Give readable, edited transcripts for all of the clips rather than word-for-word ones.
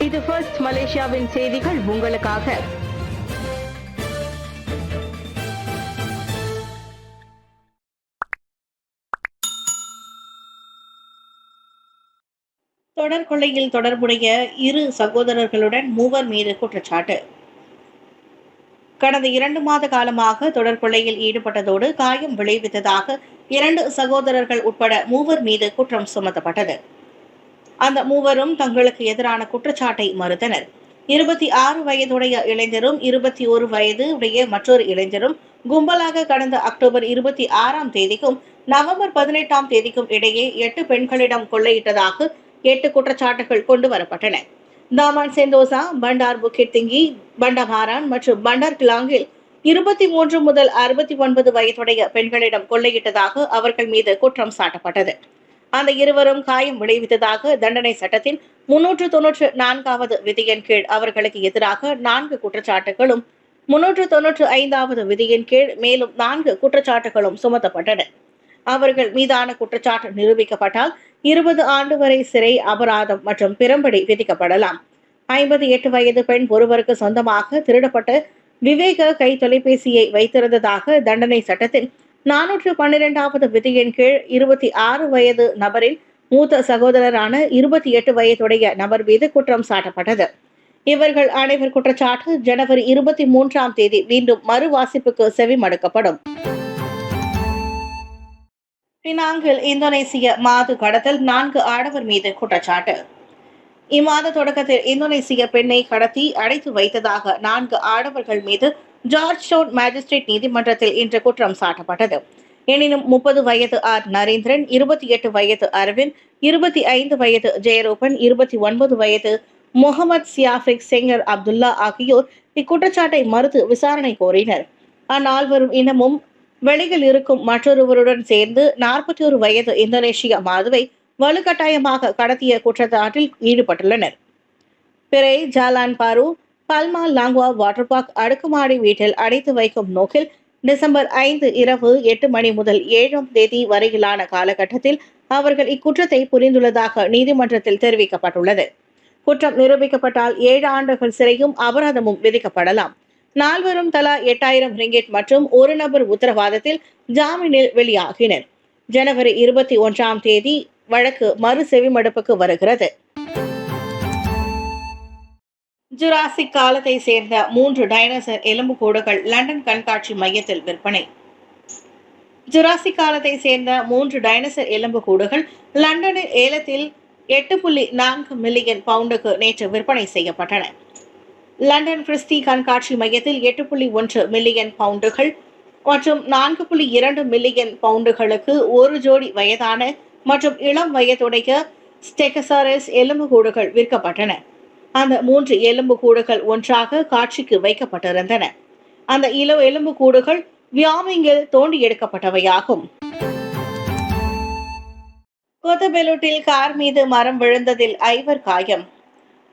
இது ஃபர்ஸ்ட் மலேசியாவின் செய்திகள் உங்களுக்காக. தொடர் கொள்ளையில் தொடர்புடைய 2 சகோதரர்களுடன் மூவர் மீது குற்றச்சாட்டு. கடந்த 2 மாத காலமாக தொடர் கொள்ளையில் ஈடுபட்டதோடு காயம் விளைவித்ததாக 2 சகோதரர்கள் உட்பட மூவர் மீது குற்றம் சுமத்தப்பட்டது. அந்த மூவரும் தங்களுக்கு எதிரான குற்றச்சாட்டை மறுத்தனர். 26 வயதுடைய இளைஞரும் 21 வயது உடைய மற்றொரு இளைஞரும் கும்பலாக கடந்த அக்டோபர் 26ஆம் தேதிக்கும் நவம்பர் 18ஆம் தேதிக்கும் இடையே 8 பெண்களிடம் கொள்ளையிட்டதாக 8 குற்றச்சாட்டுகள் கொண்டு வரப்பட்டன. தாமான் செந்தோசா, பண்டார் புக்கிட் திங்கி, பண்டமாரான் மற்றும் பண்டார் கிலாங்கில் 23 முதல் 69 வயதுடைய பெண்களிடம் கொள்ளையிட்டதாக அவர்கள் மீது குற்றம் சாட்டப்பட்டது. அந்த இருவரும் காயம் விளைவித்ததாக தண்டனை சட்டத்தின் 394வது விதியின் கீழ் அவர்களுக்கு எதிராக 4 குற்றச்சாட்டுகளும் 395வது விதியின் கீழ் மேலும் 4 குற்றச்சாட்டுகளும் சுமத்தப்பட்டன. அவர்கள் மீதான குற்றச்சாட்டு நிரூபிக்கப்பட்டால் 20 ஆண்டு வரை சிறை, அபராதம் மற்றும் பிறம்படி விதிக்கப்படலாம். 58 வயது பெண் ஒருவருக்கு சொந்தமாக திருடப்பட்ட விவேக கை தொலைபேசியை வைத்திருந்ததாக தண்டனை சட்டத்தின் 412வது விதியின் கீழ் 26 வயது நபரின் மூத்த சகோதரரான 28 வயதுடைய நபர் மீது குற்றம் சாட்டப்பட்டது. இவர்கள் அனைவர் குற்றச்சாட்டு ஜனவரி 23ஆம் தேதி மீண்டும் மறுவாசிப்புக்கு செவிமடுக்கப்படும். பினாங்கில் இந்தோனேசிய மாது கடத்தல் 4 ஆடவர் மீது குற்றச்சாட்டு. இம்மாத தொடக்கத்தில் இந்தோனேசிய பெண்ணை கடத்தி அடைத்து வைத்ததாக 4 ஆடவர்கள் மீது ஜார்ஜ் டவுன் மேஜிஸ்ட்ரேட் நீதிமன்றத்தில் இன்று குற்றம் சாட்டப்பட்டது. எனினும் 30 வயது ஆர் நரேந்திரன், 28 வயது அரவிந்த், 25 வயது ஜெயரூபன், 29 வயது முகமது சியாஃபிக் செங்கர் அப்துல்லா ஆகியோர் இக்குற்றச்சாட்டை மறுத்து விசாரணை கோரினர். அந்நால்வரும் இன்னமும் வெளியில் இருக்கும் மற்றொருவருடன் சேர்ந்து 41 வயது இந்தோனேஷிய மாதுவை வலுக்கட்டாயமாக கடத்திய குற்றச்சாட்டில் ஈடுபட்டுள்ளனர். பிறை ஜாலான் பாரு பல்மா லாங்குவா வாட்டர் பார்க் அடுக்குமாடி வீட்டில் அடைத்து வைக்கும் நோக்கில் டிசம்பர் 5 இரவு 8 மணி முதல் 7ஆம் தேதி வரையிலான காலகட்டத்தில் அவர்கள் இக்குற்றத்தை புரிந்துள்ளதாக நீதிமன்றத்தில் தெரிவிக்கப்பட்டுள்ளது. குற்றம் நிரூபிக்கப்பட்டால் 7 ஆண்டுகள் சிறையும் அபராதமும் விதிக்கப்படலாம். நால்வரும் தலா 8000 ரிங்கிட் மற்றும் ஒரு நபர் உத்தரவாதத்தில் ஜாமீனில் வெளியாகினர். ஜனவரி 21ஆம் தேதி வழக்கு மறு செவிமடுப்புக்கு வருகிறது. ஜுராசிக் காலத்தை சேர்ந்த 3 டைனோசர் எலும்புக்கூடுகள் லண்டன் கண்காட்சி மையத்தில் விற்பனை. ஜுராசிக் காலத்தை சேர்ந்த 3 டைனோசர் எலும்புக்கூடுகள் லண்டனில் ஏலத்தில் 8.4 மில்லியன் பவுண்டுக்கு நேற்று விற்பனை செய்யப்பட்டன. லண்டன் கிறிஸ்டி கண்காட்சி மையத்தில் 8.1 மில்லியன் பவுண்டுகள் மற்றும் 4.2 மில்லியன் பவுண்டுகளுக்கு ஒரு ஜோடி வயதான மற்றும் இளம் வயதுடைய ஸ்டெகசாரஸ் எலும்புக்கூடுகள் விற்கப்பட்டன. அந்த 3 எலும்புக்கூடுகள் ஒன்றாக காட்சிக்கு வைக்கப்பட்டிருந்தன. அந்த எலும்புக்கூடுகள் வியாமிங்கில் தோண்டி எடுக்கப்பட்டவையாகும். கோத்தபெலுட்டில் கார் மீது மரம் விழுந்ததில் 5 காயம்.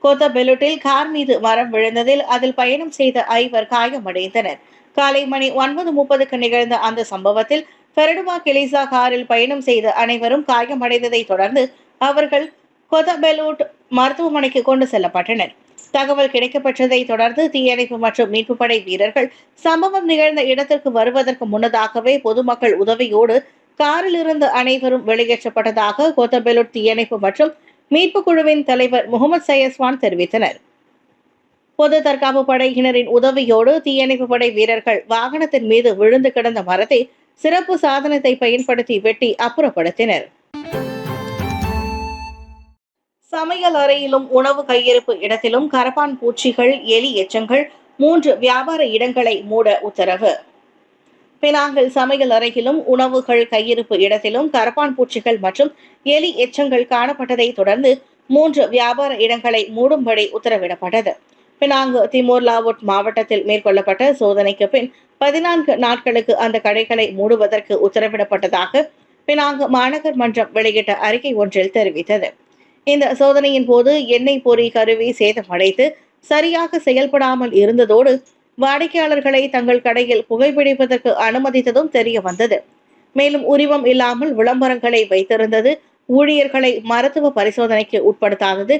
கோத்தபெலுட்டில் கார் மீது மரம் விழுந்ததில் அதில் பயணம் செய்த 5 காயமடைந்தனர். காலை மணி 9:30க்கு நிகழ்ந்த அந்த சம்பவத்தில் பெரடுவா கெலிசா காரில் பயணம் செய்த அனைவரும் காயமடைந்ததை தொடர்ந்து அவர்கள் கோத்தபெலுட் மருத்துவமனைக்கு கொண்டு செல்லப்பட்டனர். தகவல் கிடைக்கப்பெற்றதை தொடர்ந்து தீயணைப்பு மற்றும் மீட்பு படை வீரர்கள் சம்பவம் நிகழ்ந்த இடத்திற்கு வருவதற்கு முன்னதாகவே பொதுமக்கள் உதவியோடு காரில் இருந்த அனைவரும் வெளியேற்றப்பட்டதாக கோத்தபெலுட் தீயணைப்பு மற்றும் மீட்பு குழுவின் தலைவர் முகமது சயஸ்வான் தெரிவித்தனர். பொது தற்காப்பு படையினரின் உதவியோடு தீயணைப்பு படை வீரர்கள் வாகனத்தின் மீது விழுந்து கிடந்த மரத்தை சிறப்பு சாதனத்தை பயன்படுத்தி வெட்டி அப்புறப்படுத்தினர். சமையல் அறையிலும் உணவு கையிருப்பு இடத்திலும் கரப்பான் பூச்சிகள், எலி எச்சங்கள் 3 வியாபார இடங்களை மூட உத்தரவு. பினாங்கில் சமையல் அறையிலும் உணவுகள் கையிருப்பு இடத்திலும் கரப்பான் பூச்சிகள் மற்றும் எலி எச்சங்கள் காணப்பட்டதை தொடர்ந்து 3 வியாபார இடங்களை மூடும்படி உத்தரவிடப்பட்டது. பினாங்கு திமோர் லாவுட் மாவட்டத்தில் மேற்கொள்ளப்பட்ட சோதனைக்கு பின் 14 நாட்களுக்கு அந்த கடைகளை மூடுவதற்கு உத்தரவிடப்பட்டதாக பினாங்கு மாநகர் மன்றம் வெளியிட்ட அறிக்கை ஒன்றில் தெரிவித்தது. இந்த சோதனையின் போது எண்ணெய் பொறி கருவி சேதமடைந்து சரியாக செயல்படாமல் இருந்ததோடு வாடிக்கையாளர்களை தங்கள் கடையில் புகைப்பிடிப்பதற்கு அனுமதித்ததும் தெரிய வந்தது. மேலும் உரிமம் இல்லாமல் விளம்பரங்களை வைத்திருந்தது, ஊழியர்களை மருத்துவ பரிசோதனைக்கு உட்படுத்தாதது,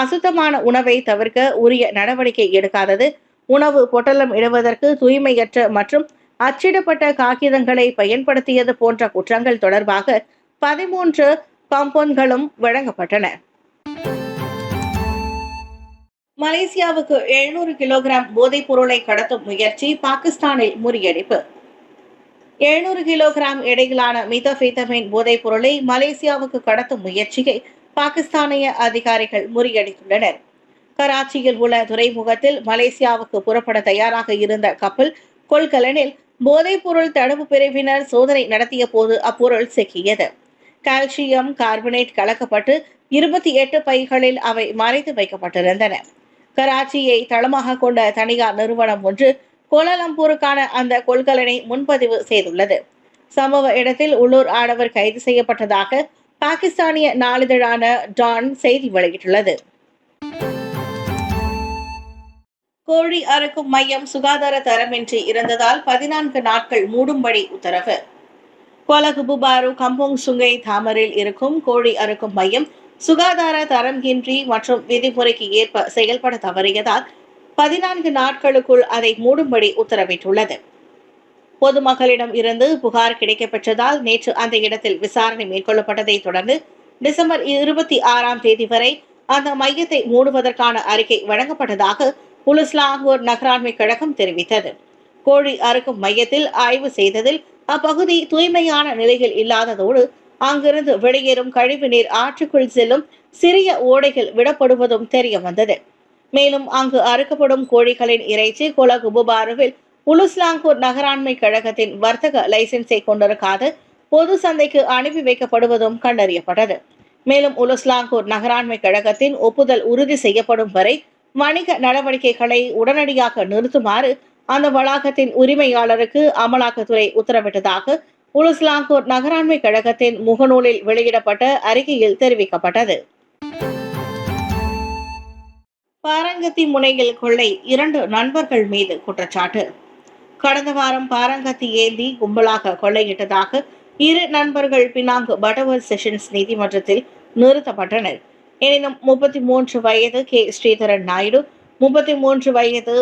அசுத்தமான உணவை தவிர்க்க உரிய நடவடிக்கை எடுக்காதது, உணவு பொட்டலம் இடுவதற்கு தூய்மையற்ற மற்றும் அச்சிடப்பட்ட காகிதங்களை பயன்படுத்தியது போன்ற குற்றங்கள் தொடர்பாக 13 காம்பவுண்ட்களும் வழங்கப்பட்டன. மலேசியாவுக்கு 700 கிலோகிராம் போதைப் பொருளை கடத்தும் முயற்சி பாகிஸ்தானில் முறியடிப்பு. 700 கிலோகிராம் எடையிலான மிதபெத்தமைன் போதைப் பொருளை மலேசியாவுக்கு கடத்தும் முயற்சியை பாகிஸ்தானிய அதிகாரிகள் முறியடித்துள்ளனர். கராச்சியில் உள்ள துறைமுகத்தில் மலேசியாவுக்கு புறப்பட தயாராக இருந்த கப்பல் கொள்கலனில் போதைப் பொருள் தடுப்பு பிரிவினர் சோதனை நடத்திய போது அப்பொருள் சிக்கியது. கால்சியம் கார்பனேட் கலக்கப்பட்டு 28 பைகளில் அவை மறைத்து வைக்கப்பட்டிருந்தன. கராச்சியை தளமாக கொண்ட தனியார் நிறுவனம் ஒன்று கோலாலம்பூருக்கான அந்த கொள்கலனை முன்பதிவு செய்துள்ளது. சம்பவ இடத்தில் உள்ளூர் ஆடவர் கைது செய்யப்பட்டதாக பாகிஸ்தானிய நாளிதழான டான் செய்தி வெளியிட்டுள்ளது. கோழி அறுக்கும் மையம் சுகாதார தரமின்றி இருந்ததால் 14 நாட்கள் மூடும்படி உத்தரவு. கோலகுபுபாரு கம்போங் சுங்கை தாமரில் இருக்கும் கோழி அறுக்கும் மையம் சுகாதார தரம் இன்றி மற்றும் விதிமுறைக்கு ஏற்ப செயல்பட தவறியதால் 14 நாட்களுக்குள் அதை மூடும்படி உத்தரவிட்டுள்ளது. பொதுமக்களிடம் இருந்து புகார் கிடைக்கப்பெற்றதால் நேற்று அந்த இடத்தில் விசாரணை மேற்கொள்ளப்பட்டதை தொடர்ந்து டிசம்பர் 26ஆம் தேதி வரை அந்த மையத்தை மூடுவதற்கான அறிக்கை வழங்கப்பட்டதாக உலுஸ்லாங்கூர் நகராண்மை கழகம் தெரிவித்தது. கோழி அறுக்கும் மையத்தில் ஆய்வு செய்ததில் அப்பகுதி தூய்மையான நிலையில் இல்லாததோடு அங்கிருந்து வெளியேறும் கழிவு நீர் ஆற்றுக்குள் செல்லும் சிறிய ஓடைகள் விடப்படுவதும் தெரிய வந்தது. மேலும் அங்கு அறுக்கப்படும் கோழிகளின் இறைச்சி கோலகுபுபாருவில் உலுஸ்லாங்கூர் நகராண்மை கழகத்தின் வர்த்தக லைசன்ஸை கொண்டிருக்காத பொது சந்தைக்கு அனுப்பி வைக்கப்படுவதும் கண்டறியப்பட்டது. மேலும் உலுஸ்லாங்கூர் நகராண்மை கழகத்தின் ஒப்புதல் உறுதி செய்யப்படும் வரை வணிக நடவடிக்கைகளை உடனடியாக நிறுத்துமாறு அந்த வளாகத்தின் உரிமையாளருக்கு அமலாக்கத்துறை உத்தரவிட்டதாக உலுஸ்லாங்கூர் நகராண்மை கழகத்தின் முகநூலில் வெளியிடப்பட்ட அறிக்கையில் தெரிவிக்கப்பட்டது. பாரங்கத்தி முனையில் கொள்ளை, 2 நண்பர்கள் மீது குற்றச்சாட்டு. கடந்த வாரம் பாரங்கத்தி ஏந்தி கும்பலாக கொள்ளையிட்டதாக 2 நண்பர்கள் பினாங்கு பட்டவர் செஷன்ஸ் நீதிமன்றத்தில் நிறுத்தப்பட்டனர். எனினும் 33 வயது கே ஸ்ரீதரன் நாயுடு, 33 வயது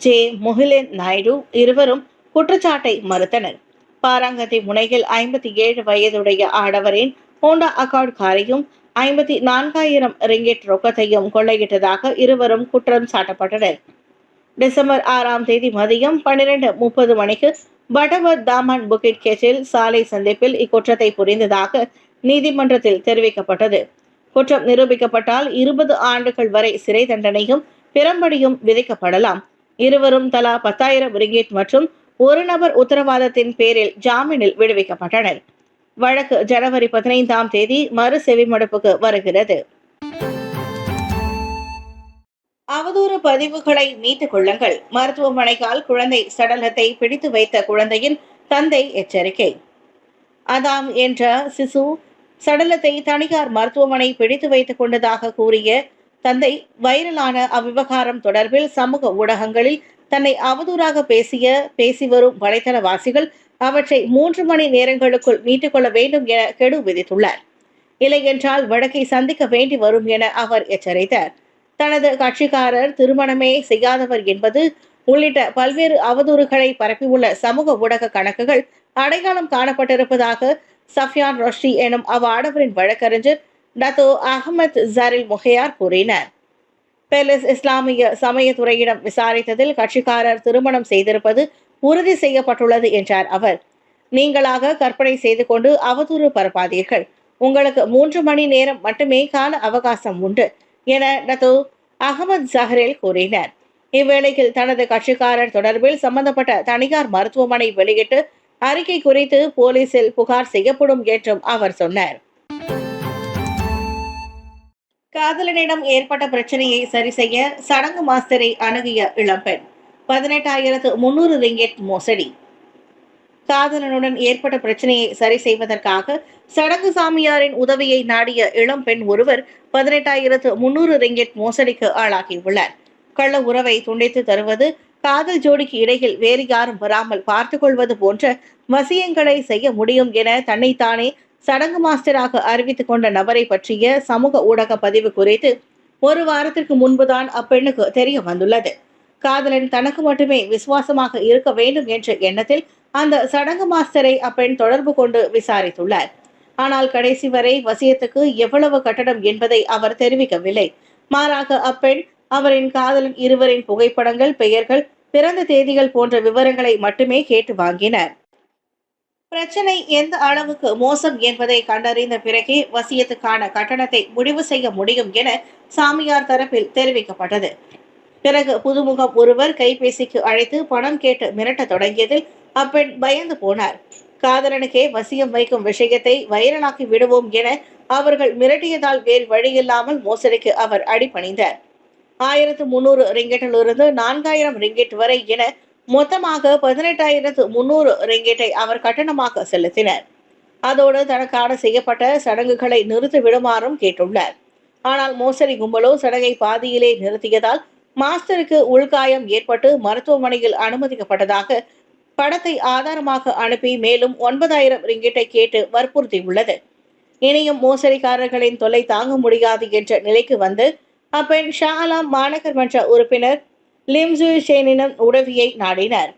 ஜே முகிலேன் நாயுடு இருவரும் குற்றச்சாட்டை மறுத்தனர். பாரங்கத்தி முனையில் 57 வயதுடைய ஆடவரின் ஹோண்டா அக்கார்ட் காரையும் 54,000 ரிங்கெட் ரொக்கத்தையும் கொள்ளையிட்டதாக இருவரும் குற்றம் சாட்டப்பட்டனர். டிசம்பர் 6ஆம் தேதி மதியம் 12:30 மணிக்கு பட்டவர் தாமன் புகிட் கெச்சில் சாலை சந்திப்பில் இக்குற்றத்தை புரிந்ததாக நீதிமன்றத்தில் தெரிவிக்கப்பட்டது. குற்றம் நிரூபிக்கப்பட்டால் 20 ஆண்டுகள் வரை சிறை தண்டனையும் பிறம்படியும் விதிக்கப்படலாம். இருவரும் தலா 10,000 ரிங்கெட் மற்றும் ஒரு நபர் உத்தரவாதத்தின் பேரில் ஜாமீனில் விடுவிக்கப்பட்டனர். வழக்கு ஜனவரி 15ஆம் தேதி மறு செவிமடுப்புக்கு வருகிறது. அவதூறு பதிவுகளை மீட்டுக் கொள்ளுங்கள். மருத்துவமனைக்கால் குழந்தை சடலத்தை பிடித்து வைத்த குழந்தையின் தந்தை எச்சரிக்கை. அதாம் என்ற சிசு சடலத்தை தனியார் மருத்துவமனை பிடித்து வைத்துக் கொண்டதாக கூறிய தந்தை வைரலான அவ்விவகாரம் தொடர்பில் சமூக ஊடகங்களில் தன்னை அவதூறாக பேசி வரும் வலைத்தளவாசிகள் அவற்றை 3 மணி நேரங்களுக்குள் மீட்டுக் கொள்ள வேண்டும் என கெடு விதித்துள்ளார். இல்லையென்றால் வழக்கை சந்திக்க வேண்டி வரும் என அவர் எச்சரித்தார். தனது கட்சிக்காரர் திருமணமே செய்யாதவர் என்பது உள்ளிட்ட பல்வேறு அவதூறுகளை பரப்பியுள்ள சமூக ஊடக கணக்குகள் அடையாளம் காணப்பட்டிருப்பதாக சஃபியான் ரொஷ்டி எனும் அவ்வாடவரின் வழக்கறிஞர் டத்தோ அகமது ஜரில் முஹையார் கூறினார். பெலஸ் இஸ்லாமிய சமயத்துறையிடம் விசாரித்ததில் கட்சிக்காரர் திருமணம் செய்திருப்பது உறுதி செய்யப்பட்டுள்ளது என்றார் அவர். நீங்களாக கற்பனை செய்து கொண்டு அவதூறு பரப்பாதீர்கள். உங்களுக்கு 3 மணி நேரம் மட்டுமே கால அவகாசம் உண்டு என டத்தோ அகமது ஜஹரில் கூறினார். இவ்வேளையில் தனது கட்சிக்காரர் தொடர்பில் சம்பந்தப்பட்ட தனியார் மருத்துவமனை வெளியிட்டு அறிக்கை குறித்து போலீசில் புகார் செய்யப்படும் என்றும் அவர் சொன்னார். காதலனிடம் ஏற்பட்ட பிரச்சனையை சரி செய்ய சடங்கு மாஸ்டரை அணுகிய இளம்பெண், 18,300 ரிங்கெட் மோசடி. காதலனுடன் ஏற்பட்ட பிரச்சனையை சரி செய்வதற்காக சடங்கு சாமியாரின் உதவியை நாடிய இளம்பெண் ஒருவர் 18,300 ரிங்கெட் மோசடிக்கு ஆளாகியுள்ளார். கள்ள உறவை துண்டித்து தருவது, காதல் ஜோடிக்கு இடையில் வேறு யாரும் வராமல் பார்த்துக் கொள்வது போன்ற வசியங்களை செய்ய முடியும் என தன்னைத்தானே சடங்கு மாஸ்டராக அறிவித்துக் கொண்ட நபரை பற்றிய சமூக ஊடக பதிவு குறித்து ஒரு வாரத்திற்கு முன்புதான் அப்பெண்ணுக்கு தெரிய வந்துள்ளது. காதலன் தனக்கு மட்டுமே விசுவாசமாக இருக்க வேண்டும் என்ற எண்ணத்தில் அந்த சடங்கு மாஸ்டரை அப்பெண் தொடர்பு கொண்டு விசாரித்துள்ளார். ஆனால் கடைசி வரை வசியத்துக்கு எவ்வளவு கட்டணம் என்பதை அவர் தெரிவிக்கவில்லை. மாறாக அப்பெண் அவரின் காதலன் இருவரின் புகைப்படங்கள், பெயர்கள், பிறந்த தேதிகள் போன்ற விவரங்களை மட்டுமே கேட்டு வாங்கினர். பிரச்சனை எந்த அளவுக்கு மோசம் என்பதை கண்டறிந்த பிறகே வசியத்துக்கான கட்டணத்தை முடிவு செய்ய முடியும் என சாமியார் தரப்பில் தெரிவிக்கப்பட்டது. பிறகு புதுமுகம் ஒருவர் கைபேசிக்கு அழைத்து பணம் கேட்டு மிரட்ட தொடங்கியதில் அப்பெண் பயந்து போனார். காதலனுக்கே வசியம் வைக்கும் விஷயத்தை வைரலாக்கி விடுவோம் என அவர்கள் மிரட்டியதால் வேறு வழியில்லாமல் மோசடிக்கு அவர் அடிபணிந்தார். 1300 ரிங்கெட்டிலிருந்து 4000 ரிங்கெட் வரை என மொத்தமாக 18,300 ரிங்கெட்டை அவர் கட்டணமாக செலுத்தினர். அதோடு தனக்கான செய்யப்பட்ட சடங்குகளை நிறுத்தி விடுமாறும் கேட்டுள்ளார். ஆனால் மோசடி கும்பலோ சடங்கை பாதியிலே நிறுத்தியதால் மாஸ்டருக்கு உள்காயம் ஏற்பட்டு மருத்துவமனையில் அனுமதிக்கப்பட்டதாக படத்தை ஆதாரமாக அனுப்பி மேலும் 9,000 ரிங்கெட்டை கேட்டு வற்புறுத்தியுள்ளது. இனியும் மோசடிக்காரர்களின் தொல்லை தாங்க முடியாது என்ற நிலைக்கு வந்து அப்பெண் ஷா ஆலம் மாநகர் மன்ற உறுப்பினர் லிம் ஜூ ஷேனிடம் உதவியை நாடினர்.